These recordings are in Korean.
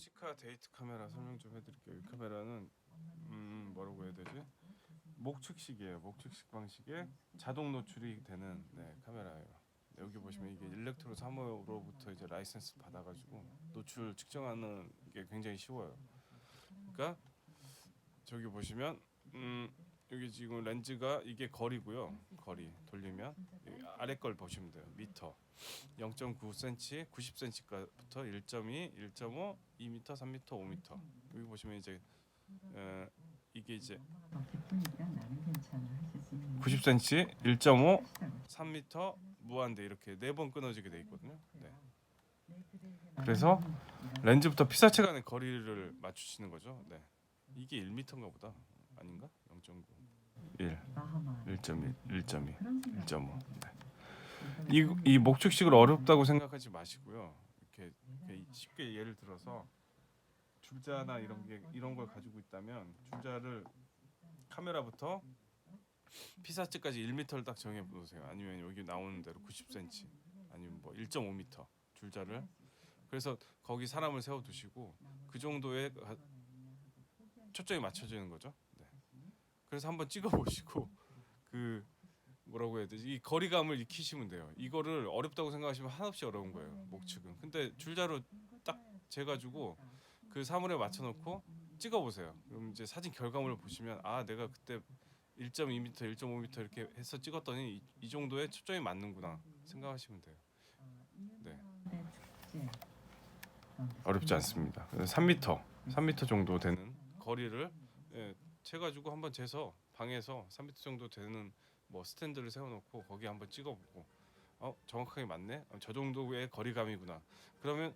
셀시카 데이트 카메라 설명 좀 해드릴게요. 이 카메라는 뭐라고 해야 되지? 목측식이에요. 목측식 방식의 자동 노출이 되는 카메라예요. 여기 보시면 이게 일렉트로 3호로부터 이제 라이센스 받아가지고 노출 측정하는 게 굉장히 쉬워요. 그러니까 저기 보시면 여기 지금 렌즈가 이게 거리고요. 거리 돌리면 아래 걸 보시면 돼요. 미터 0.9cm, 90cm부터 1.2, 1.5, 2m, 3m, 5m. 여기 보시면 이제 이게 이제 90cm, 1.5, 3m 무한대 이렇게 4번 끊어지게 돼 있거든요. 네. 그래서 렌즈부터 피사체 간의 거리를 맞추시는 거죠. 네. 이게 1m인가 보다. 아닌가? 0.9, 1, 1.1, 1.2, 1.5. 네. 이 목측식을 어렵다고 생각하지 마시고요. 이렇게 쉽게 예를 들어서 줄자나 이런 걸 가지고 있다면 줄자를 카메라부터 피사체까지 1m를 딱 정해 보세요. 아니면 여기 나오는 대로 90cm 아니면 뭐 1.5m 줄자를 그래서 거기 사람을 세워 두시고 그 정도의 초점이 맞춰지는 거죠. 네. 그래서 한번 찍어 보시고 그 뭐라고 해야 되지? 이 거리감을 익히시면 돼요. 이거를 어렵다고 생각하시면 한없이 어려운 거예요. 목측은. 근데 줄자로 딱 재가지고 그 사물에 맞춰놓고 찍어보세요. 그럼 이제 사진 결과물을 보시면 아 내가 그때 1.2m, 1.5m 이렇게 해서 찍었더니 이 정도의 초점이 맞는구나 생각하시면 돼요. 네. 어렵지 않습니다. 3m, 3m 정도 되는 거리를 재가지고 한번 재서 방에서 3m 정도 되는 뭐 스탠드를 세워놓고 거기 한번 찍어보고 정확하게 맞네. 저 정도의 거리감이구나. 그러면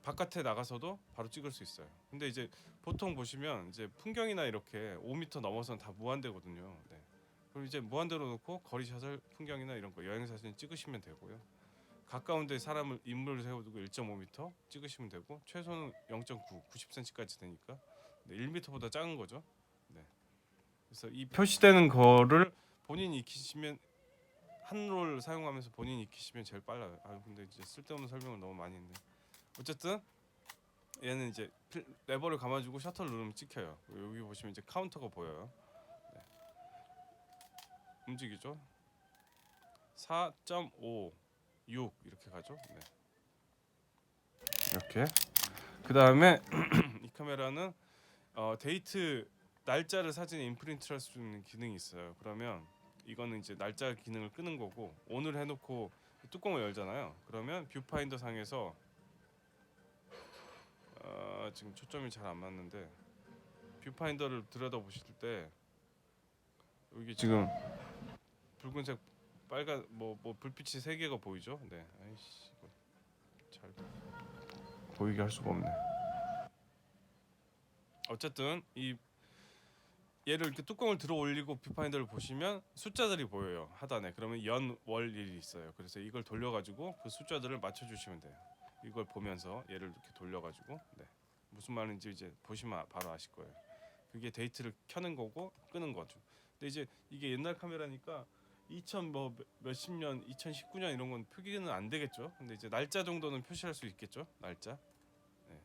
바깥에 나가서도 바로 찍을 수 있어요. 근데 이제 보통 보시면 이제 풍경이나 이렇게 5m 넘어서는 다 무한대거든요. 네. 그럼 이제 무한대로 놓고 거리샷을 풍경이나 이런 거 여행 사진 찍으시면 되고요. 가까운데 사람을 인물을 세워두고 1.5m 찍으시면 되고 최소는 0.9, 90cm까지 되니까 1m보다 작은 거죠. 네. 그래서 이 표시되는 거를 본인이 익히시면 한 롤 사용하면서 본인이 익히시면 제일 빨라요. 근데 이제 쓸데없는 설명을 너무 많이 했네. 어쨌든 얘는 이제 레버를 감아주고 셔터를 누르면 찍혀요. 여기 보시면 이제 카운터가 보여요. 네. 움직이죠. 4.5, 6 이렇게 가죠. 네. 이렇게. 그 다음에 이 카메라는 데이트 날짜를 사진에 인프린트할 수 있는 기능이 있어요. 그러면 이거는 이제 날짜 기능을 끄는 거고 오늘 해놓고 뚜껑을 열잖아요. 그러면 뷰파인더 상에서 지금 초점이 잘 안 맞는데 뷰파인더를 들여다 보실 때 여기 지금 붉은색 빨간 뭐 불빛이 3개가 보이죠? 네. 아이씨 이거 잘 보이게 할 수가 없네. 어쨌든 이 얘를 이렇게 뚜껑을 들어 올리고 뷰파인더를 보시면 숫자들이 보여요. 하단에. 그러면 연, 월, 일이 있어요. 그래서 이걸 돌려가지고 그 숫자들을 맞춰주시면 돼요. 이걸 보면서 얘를 이렇게 돌려가지고 무슨 말인지 이제 보시면 바로 아실 거예요. 그게 데이트를 켜는 거고 끄는 거죠. 근데 이제 이게 옛날 카메라니까 2000 뭐 몇십 년, 2019년 이런 건 표기는 안 되겠죠. 근데 이제 날짜 정도는 표시할 수 있겠죠. 날짜. 네.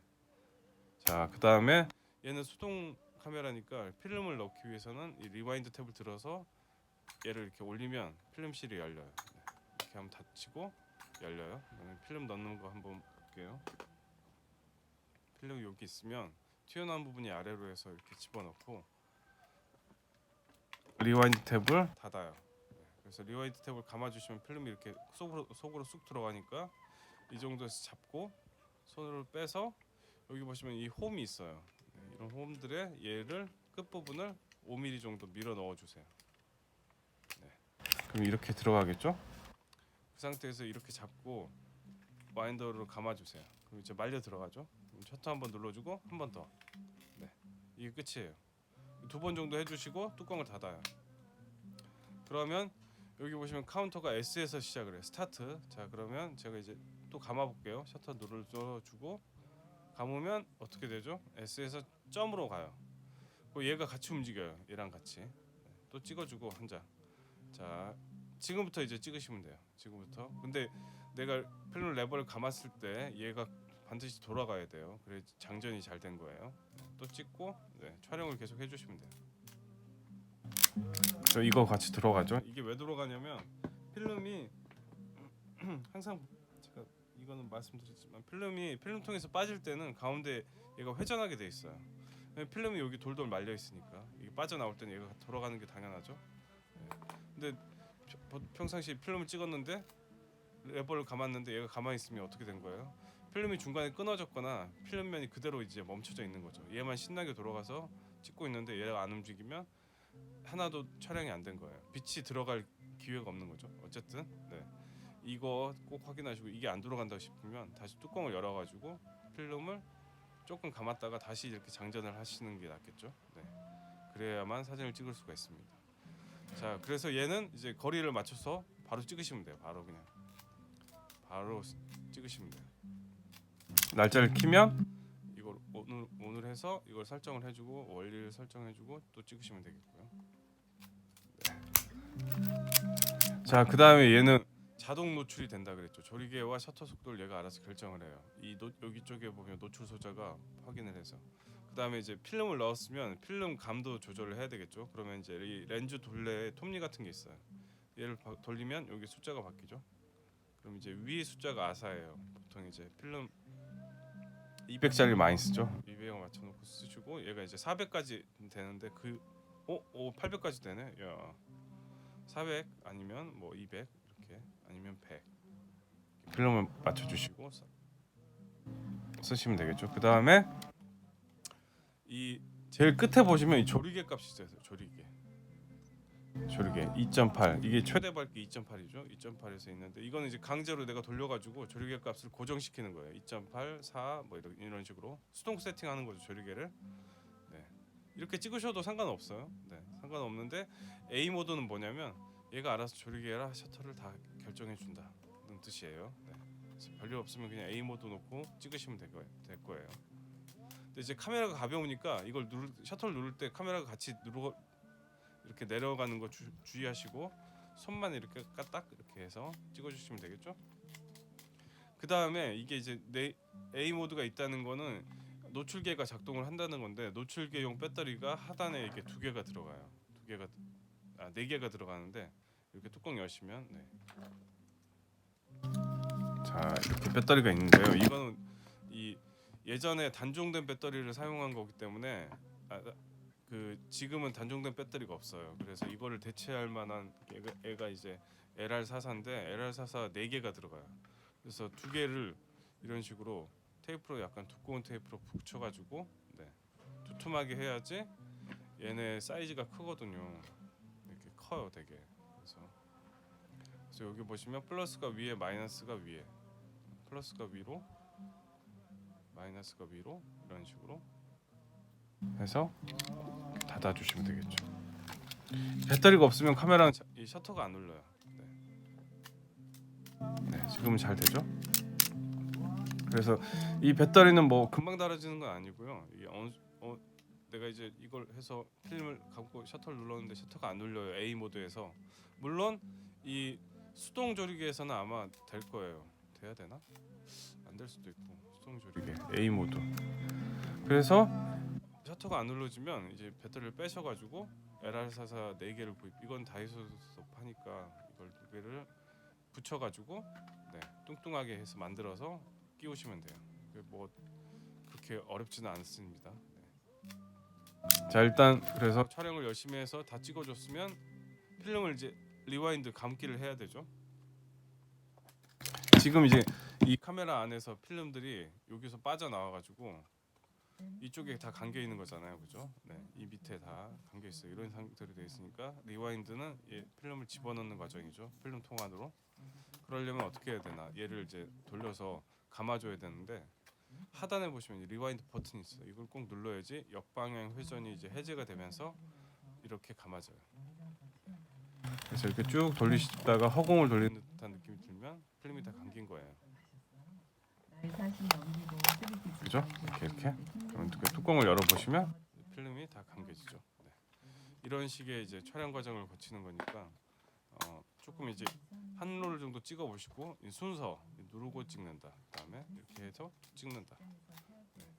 자, 그다음에 얘는 수동 카메라니까 필름을 넣기 위해서는 이 리와인드 탭을 들어서 얘를 이렇게 올리면 필름실이 열려요. 네. 이렇게 하면 닫히고 열려요. 필름 넣는 거 한번 볼게요. 필름이 여기 있으면 튀어나온 부분이 아래로 해서 이렇게 집어넣고 리와인드 탭을 닫아요. 네. 그래서 리와인드 탭을 감아주시면 필름이 이렇게 속으로 쑥 들어가니까 이 정도에서 잡고 손으로 빼서 여기 보시면 이 홈이 있어요. 네. 이런 홈들에 얘를 끝부분을 5mm 정도 밀어 넣어주세요. 네. 그럼 이렇게 들어가겠죠? 그 상태에서 이렇게 잡고 와인더로 감아주세요. 그럼 이제 말려 들어가죠. 그럼 셔터 한번 눌러주고 한 번 더. 네, 이게 끝이에요. 2번 정도 해주시고 뚜껑을 닫아요. 그러면 여기 보시면 카운터가 S에서 시작을 해요. 스타트. 자 그러면 제가 이제 또 감아볼게요. 셔터 눌러주고 감으면 어떻게 되죠? S에서 점으로 가요. 그 얘가 같이 움직여요. 얘랑 같이. 또 찍어주고 한 장. 자 지금부터 이제 찍으시면 돼요. 지금부터. 근데 내가 필름 레버를 감았을 때 얘가 반드시 돌아가야 돼요. 그래 장전이 잘 된 거예요. 또 찍고 촬영을 계속 해주시면 돼요. 저 이거 같이 들어가죠. 이게 왜 들어가냐면 필름이 항상 제가 이거는 말씀드렸지만 필름통에서 빠질 때는 가운데 얘가 회전하게 돼 있어요. 필름이 여기 돌돌 말려 있으니까 이게 빠져나올 때는 얘가 돌아가는 게 당연하죠. 근데 평상시 필름을 찍었는데 레버를 감았는데 얘가 가만히 있으면 어떻게 된 거예요? 필름이 중간에 끊어졌거나 필름면이 그대로 이제 멈춰져 있는 거죠. 얘만 신나게 돌아가서 찍고 있는데 얘가 안 움직이면 하나도 촬영이 안 된 거예요. 빛이 들어갈 기회가 없는 거죠. 어쨌든 이거 꼭 확인하시고 이게 안 돌아간다고 싶으면 다시 뚜껑을 열어가지고 필름을 조금 감았다가 다시 이렇게 장전을 하시는 게 낫겠죠. 그래야만 사진을 찍을 수가 있습니다. 자, 그래서 얘는 이제 거리를 맞춰서 바로 찍으시면 돼요. 바로 찍으시면 돼요. 날짜를 키면 이걸 오늘 해서 이걸 설정을 해주고 원리를 설정해주고 또 찍으시면 되겠고요. 자, 그 다음에 얘는 자동 노출이 된다 그랬죠. 조리개와 셔터 속도를 얘가 알아서 결정을 해요. 여기 쪽에 보면 노출 소자가 확인을 해서 그 다음에 이제 필름을 넣었으면 필름 감도 조절을 해야 되겠죠. 그러면 이제 이 렌즈 둘레에 톱니 같은 게 있어요. 얘를 돌리면 여기 숫자가 바뀌죠. 그럼 이제 위에 숫자가 아사예요. 보통 이제 필름 200짜리 많이 쓰죠. 200을 맞춰놓고 쓰시고 얘가 이제 400까지 되는데 800까지 되네. 야, 400 아니면 뭐 200 이렇게 아니면 100 필름을 맞춰주시고 쓰시면 되겠죠. 그 다음에 이 제일 끝에 보시면 이 조리개 값이 있어요. 조리개 2.8 이게 최대 밝기 2.8이죠. 2.8에서 있는데 이거는 이제 강제로 내가 돌려가지고 조리개 값을 고정시키는 거예요. 2.8, 4 뭐 이런 식으로 수동 세팅하는 거죠. 조리개를 이렇게 찍으셔도 상관없어요. 상관없는데 A 모드는 뭐냐면 얘가 알아서 조리개랑 셔터를 다 결정해 준다는 뜻이에요. 그래서 별일 없으면 그냥 A 모드 놓고 찍으시면 될 거예요. 근데 이제 카메라가 가벼우니까 이걸 셔터를 누를 때 카메라가 같이 이렇게 내려가는 거 주의하시고 손만 이렇게 까딱 이렇게 해서 찍어주시면 되겠죠. 그 다음에 이게 이제 A 모드가 있다는 거는 노출계가 작동을 한다는 건데 노출계용 배터리가 하단에 이렇게 2개가 들어가요. 4개가 들어가는데 이렇게 뚜껑 여시면 자 이렇게 배터리가 있는데요. 이거는 이 예전에 단종된 배터리를 사용한 거기 때문에 지금은 단종된 배터리가 없어요. 그래서 이거를 대체할 만한 애가 이제 LR44인데 LR44 4개가 들어가요. 그래서 2개를 이런 식으로 테이프로 약간 두꺼운 테이프로 붙여가지고 두툼하게 해야지 얘네 사이즈가 크거든요. 이렇게 커요, 되게. 그래서 여기 보시면 플러스가 위에 마이너스가 위에 플러스가 위로 마이너스가 위로 이런 식으로 해서 닫아주시면 되겠죠. 배터리가 없으면 카메라는 이 셔터가 안 눌러요. 지금은 잘 되죠. 그래서 이 배터리는 뭐 금방 닳아지는 건 아니고요. 이게 내가 이제 이걸 해서 필름을 감고 셔터를 눌렀는데 셔터가 안 눌려요. A 모드에서. 물론 이 수동 조리개에서는 아마 될 거예요. 돼야 되나? 안 될 수도 있고. 수동 조리개 A 모드. 그래서 셔터가 안 눌러지면 이제 배터리를 빼셔가지고 LR44 4개를 이건 다이소에서 파니까 이걸 2개를 붙여가지고 뚱뚱하게 해서 만들어서 끼우시면 돼요. 뭐 그렇게 어렵지는 않습니다. 자 일단 그래서 촬영을 열심히 해서 다 찍어줬으면 필름을 이제 리와인드 감기를 해야 되죠. 지금 이제 이 카메라 안에서 필름들이 여기서 빠져나와가지고 이쪽에 다 감겨 있는 거잖아요, 그죠? 이 밑에 다 감겨 있어요. 이런 상태로 되어 있으니까 리와인드는 필름을 집어넣는 과정이죠. 필름 통안으로. 그러려면 어떻게 해야 되나? 얘를 이제 돌려서 감아줘야 되는데 하단에 보시면 리와인드 버튼이 있어요. 이걸 꼭 눌러야지 역방향 회전이 이제 해제가 되면서 이렇게 감아져요. 그래서 이렇게 쭉 돌리시다가 허공을 돌리는 듯한 느낌이 들면 필름이 다 감긴 거예요. 그죠? 이렇게 그럼 뚜껑을 열어보시면 필름이 다 감겨지죠. 이런 식의 이제 촬영 과정을 거치는 거니까 조금 이제 한 롤 정도 찍어 보시고 순서 누르고 찍는다. 그다음에 이렇게 해서 찍는다. 네.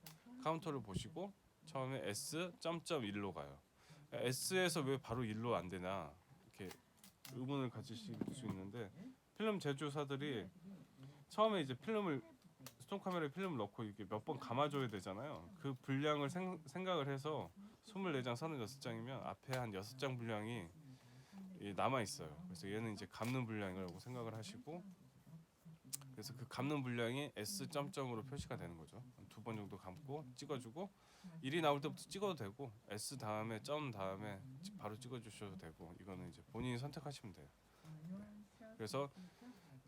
카운터를 보시고 처음에 S.1로 가요. S에서 왜 바로 1로 안 되나 이렇게 의문을 가지실 수 있는데 필름 제조사들이 처음에 이제 필름을 스톤 카메라에 필름을 넣고 이렇게 몇 번 감아줘야 되잖아요. 그 분량을 생각을 해서 24장, 36장이면 앞에 한 6장 분량이 남아 있어요. 그래서 얘는 이제 감는 분량이라고 생각을 하시고 그래서 그 감는 분량이 S.점으로 표시가 되는 거죠. 2번 정도 감고 찍어주고 1이 나올 때부터 찍어도 되고 S 다음에 점 다음에 바로 찍어주셔도 되고 이거는 이제 본인이 선택하시면 돼요. 네. 그래서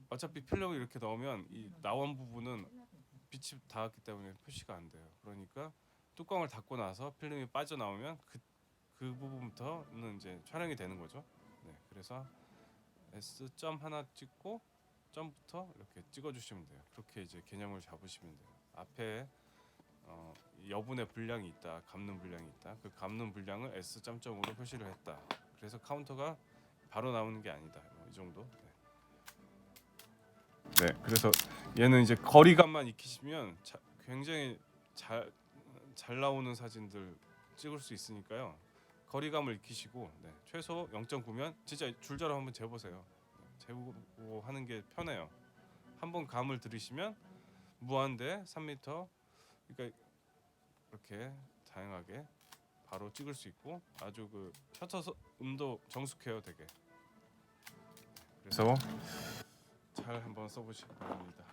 어차피 필름을 이렇게 넣으면 이 나온 부분은 빛이 닿았기 때문에 표시가 안 돼요. 그러니까 뚜껑을 닫고 나서 필름이 빠져나오면 그 부분부터는 이제 촬영이 되는 거죠. 네, 그래서 S 점 하나 찍고 점부터 이렇게 찍어주시면 돼요. 그렇게 이제 개념을 잡으시면 돼요. 앞에 여분의 분량이 있다, 감는 분량이 있다. 그 감는 분량을 S 점으로 표시를 했다. 그래서 카운터가 바로 나오는 게 아니다. 이 정도. 네. 네, 그래서 얘는 이제 거리감만 익히시면 굉장히 잘 나오는 사진들 찍을 수 있으니까요. 거리감을 익히시고 최소 0.9면 진짜 줄자로 한번 재보세요. 재보고 하는 게 편해요. 한번 감을 들이시면 무한대 3m 그러니까 이렇게 다양하게 바로 찍을 수 있고 아주 그 셔터 음도 정숙해요, 되게. 그래서 잘 한번 써보시기 바랍니다.